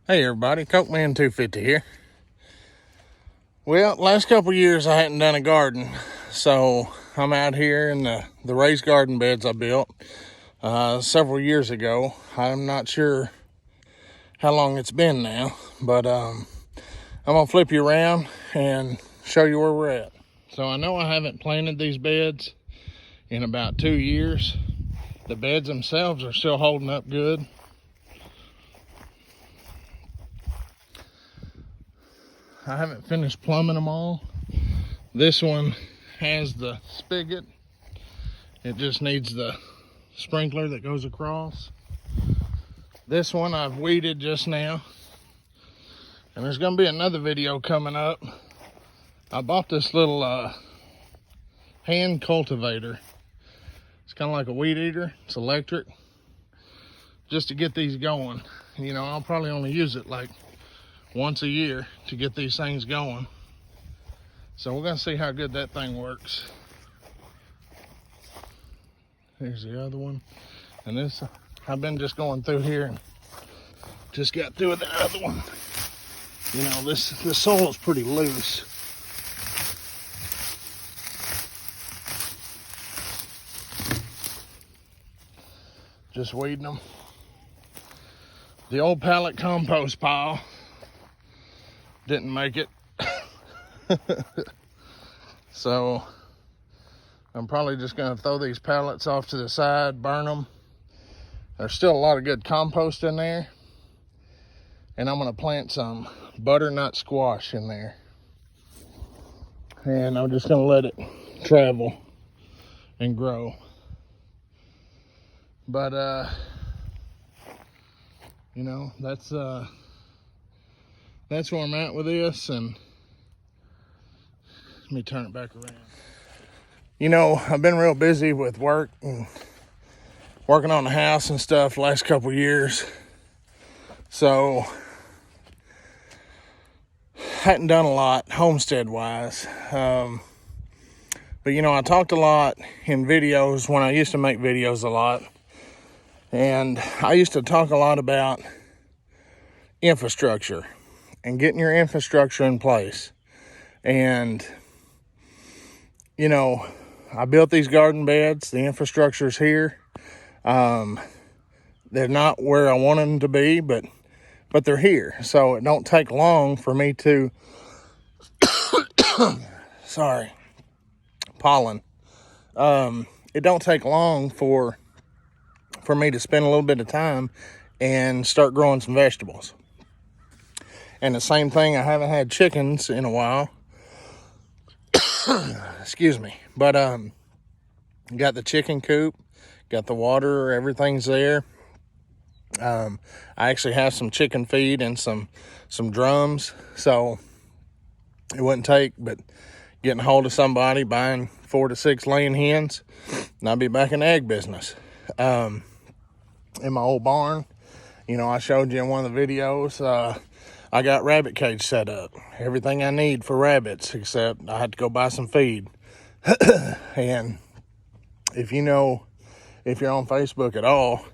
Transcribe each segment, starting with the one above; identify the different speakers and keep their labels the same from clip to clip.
Speaker 1: Hey everybody, Cokeman 250 here. Well, last couple years I hadn't done a garden, so I'm out here in the raised garden beds I built several years ago. I'm not sure how long it's been now, but I'm gonna flip you around and show you where we're at. So I know I haven't planted these beds in about 2 years. The beds themselves are still holding up good. I haven't finished plumbing them all. This one has the spigot. It just needs the sprinkler that goes across. This one I've weeded just now. And there's gonna be another video coming up. I bought this little hand cultivator. It's kind of like a weed eater. It's electric. Just to get these going. You know, I'll probably only use it like once a year to get these things going. So we're gonna see how good that thing works. Here's the other one. And this, I've been just going through here and just got through with the other one. You know, the soil is pretty loose. Just weeding them. The old pallet compost pile didn't make it. So I'm probably just going to throw these pallets off to the side, burn them. There's still a lot of good compost in there. And I'm going to plant some butternut squash in there. And I'm just going to let it travel and grow. But, you know, that's where I'm at with this. And let me turn it back around. You know, I've been real busy with work and working on the house and stuff the last couple years. So, hadn't done a lot homestead wise. But you know, I talked a lot in videos when I used to make videos a lot. And I used to talk a lot about infrastructure and getting your infrastructure in place. And, you know, I built these garden beds. The infrastructure's here. They're not where I want them to be, but they're here. So it don't take long for me to, sorry, pollen. It don't take long for me to spend a little bit of time and start growing some vegetables. And the same thing, I haven't had chickens in a while. Excuse me. But got the chicken coop, got the water, everything's there. I actually have some chicken feed and some drums, so it wouldn't take but getting a hold of somebody, buying 4 to 6 laying hens, and I'll be back in the egg business. In my old barn, you know, I showed you in one of the videos, I got rabbit cage set up. Everything I need for rabbits, except I had to go buy some feed. And if you're on Facebook at all,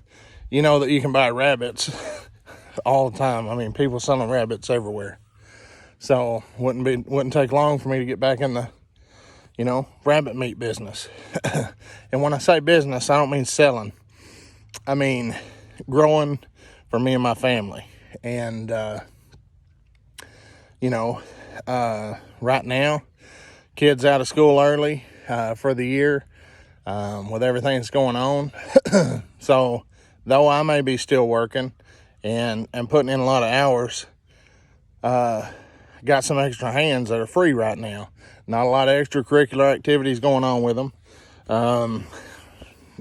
Speaker 1: you know that you can buy rabbits all the time. I mean, people selling rabbits everywhere. So wouldn't take long for me to get back in the, you know, rabbit meat business. And when I say business, I don't mean selling. I mean growing for me and my family. And you know, right now, kids out of school early for the year with everything that's going on. So though I may be still working and putting in a lot of hours, got some extra hands that are free right now. Not a lot of extracurricular activities going on with them.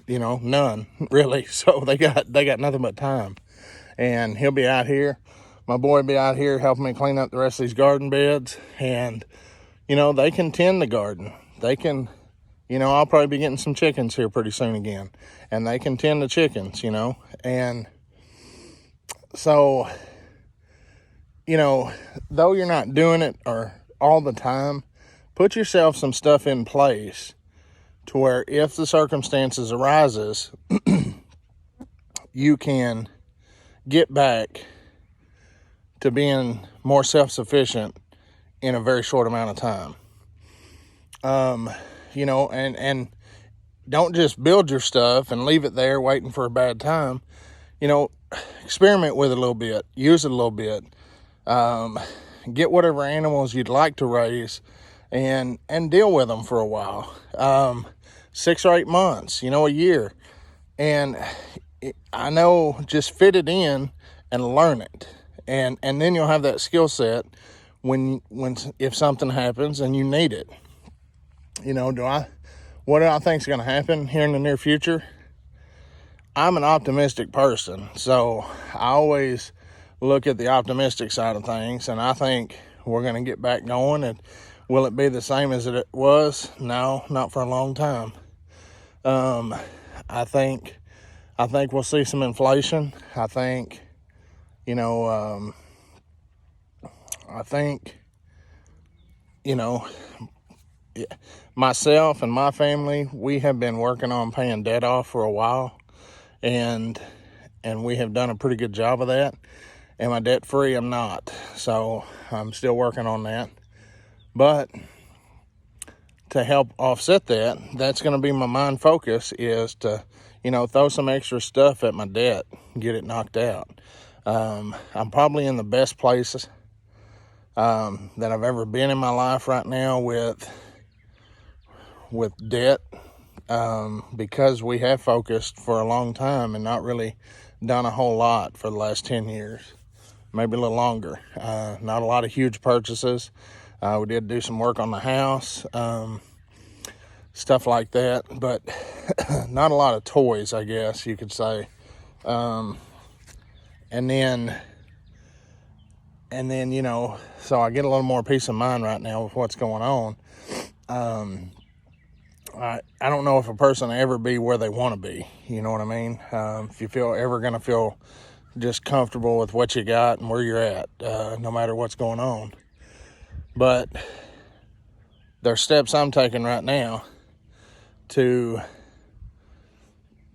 Speaker 1: You know, none really. So they got nothing but time. And he'll be out here. My boy will be out here helping me clean up the rest of these garden beds. And, you know, they can tend the garden. They can, you know, I'll probably be getting some chickens here pretty soon again. And they can tend the chickens, you know. And so, you know, though you're not doing it or all the time, put yourself some stuff in place to where if the circumstances arises, you can get back to being more self-sufficient in a very short amount of time. You know, and don't just build your stuff and leave it there waiting for a bad time. You know, experiment with it a little bit, use it a little bit, get whatever animals you'd like to raise and deal with them for a while, 6 or 8 months, you know, a year. And I know, just fit it in and learn it. And then you'll have that skill set if something happens and you need it. You know, what do I think is going to happen here in the near future? I'm an optimistic person, so I always look at the optimistic side of things, and I think we're going to get back going. And will it be the same as it was? No, not for a long time. I think we'll see some inflation. I think, you know, myself and my family, we have been working on paying debt off for a while, and we have done a pretty good job of that. Am I debt free? I'm not, so I'm still working on that. But to help offset that, that's going to be my mind focus, is to, you know, throw some extra stuff at my debt, get it knocked out. I'm probably in the best place that I've ever been in my life right now with debt, because we have focused for a long time and not really done a whole lot for the last 10 years, maybe a little longer. Not a lot of huge purchases. We did do some work on the house, stuff like that, but not a lot of toys, I guess you could say. And then, you know, so I get a little more peace of mind right now with what's going on. I don't know if a person ever be where they want to be, you know what I mean? If you ever going to feel just comfortable with what you got and where you're at, no matter what's going on. But there's steps I'm taking right now to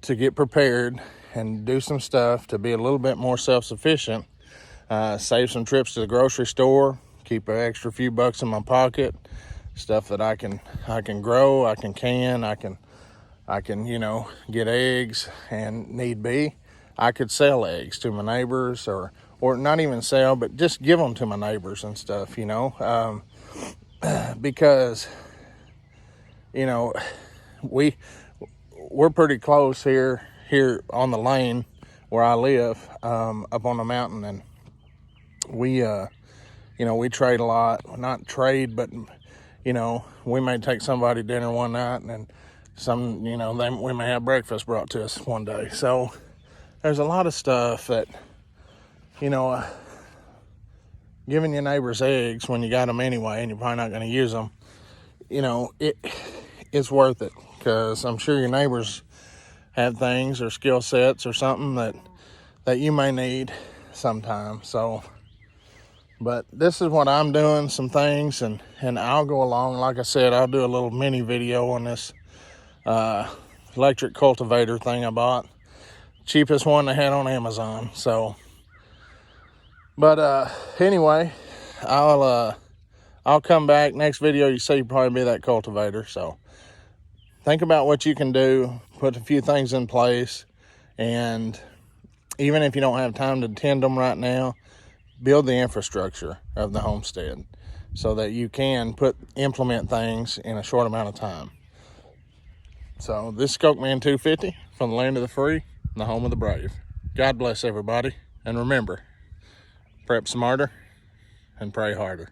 Speaker 1: get prepared and do some stuff to be a little bit more self-sufficient, save some trips to the grocery store, keep an extra few bucks in my pocket, stuff that I can grow, I can, you know, get eggs, and need be, I could sell eggs to my neighbors, or not even sell, but just give them to my neighbors and stuff, you know, because, you know, we're pretty close here on the lane where I live, up on the mountain, and we, you know, we trade a lot. Not trade, but, you know, we may take somebody dinner one night, and some, you know, we may have breakfast brought to us one day. So there's a lot of stuff that, you know, giving your neighbors eggs when you got them anyway, and you're probably not going to use them, you know, it's worth it, because I'm sure your neighbors have things or skill sets or something that you may need sometime. So, but this is what I'm doing, some things, and I'll go along. Like I said, I'll do a little mini video on this electric cultivator thing I bought. Cheapest one they had on Amazon. So, but anyway, I'll come back. Next video you see probably be that cultivator. So think about what you can do, put a few things in place, and even if you don't have time to tend them right now, build the infrastructure of the homestead so that you can implement things in a short amount of time. So this is Cokeman 250 from the land of the free, the home of the brave. God bless everybody, and remember, prep smarter and pray harder.